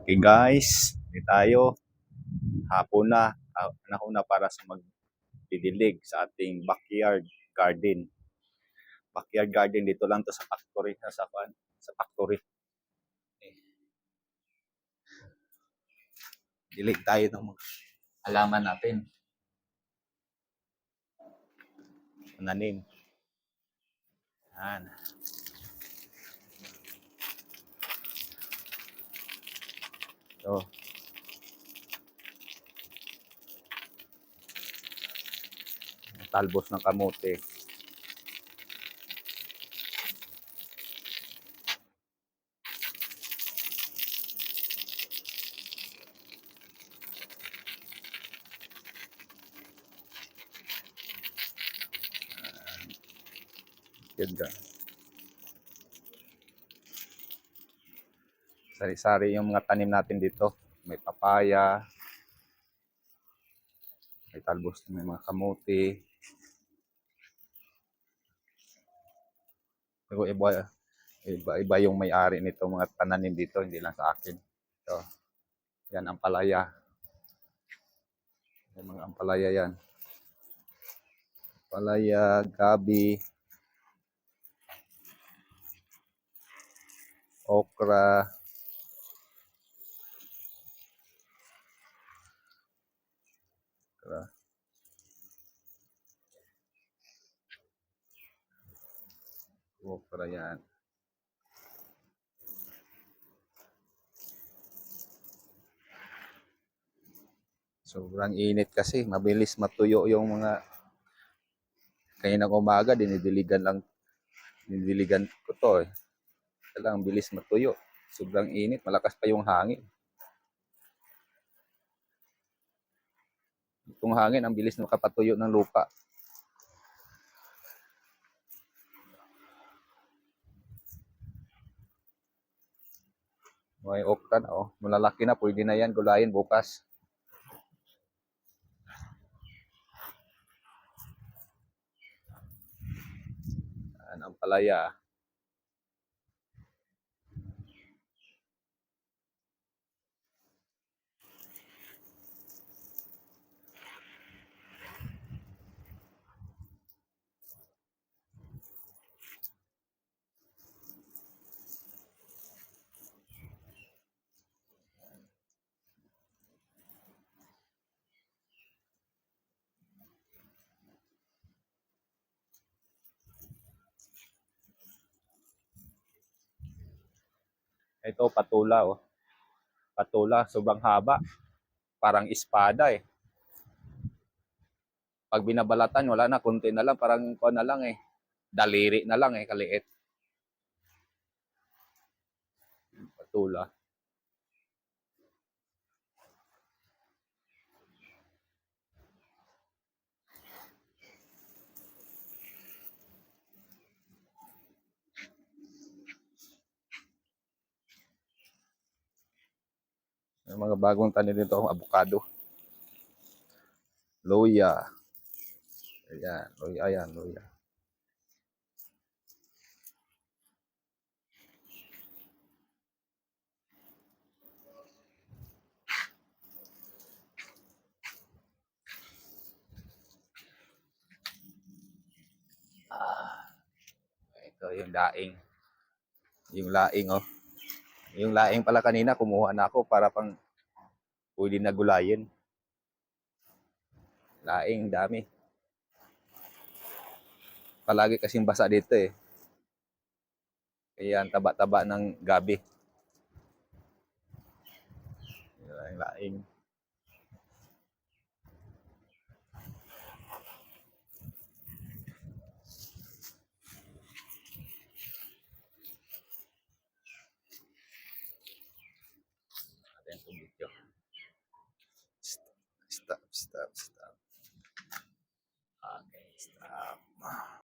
Okay guys, hindi tayo. Hapon na. Panahon na para sa magdidilig sa ating backyard garden. Backyard garden dito lang to sa factory. Sa factory. Dilig tayo ng mga halaman natin. Nanin. Yan. So, talbos ng kamote. Yun ka. Sari-sari yung mga tanim natin dito. May papaya. May talbos, may mga kamote. Iba yung may-ari nito mga tananim dito, hindi lang sa akin. So, yan ang palaya. May mga ampalaya yan. Palaya, gabi, okra, okra yan. Sobrang init kasi, mabilis matuyo yung mga kaninang umaga, dinidiligan ko to eh. Talagang bilis matuyo. Sobrang init, malakas pa yung hangin. Itong hangin, ang bilis makapatuyo ng lupa. May okra na oh. Malalaki na, pwede na yan, gulayin bukas. Yan ang palaya. Ito, patula oh. Patula, sobrang haba. Parang espada eh. Pag binabalatan, wala na, konti na lang, parang kuha na lang eh. Daliri na lang eh, kaliit. Patula. May mga bagong tanim dito, avocado. Luya. Ayan, luya, ayan, luya. Ito yung laing. Yung laing oh. Yung laing pala kanina, kumuha na ako para pang pwede na gulayin. Laing, dami. Palagi kasing basa dito eh. Kaya ang taba-taba ng gabi. Yung laing. Ayan itong video. Stop. Okay, stop.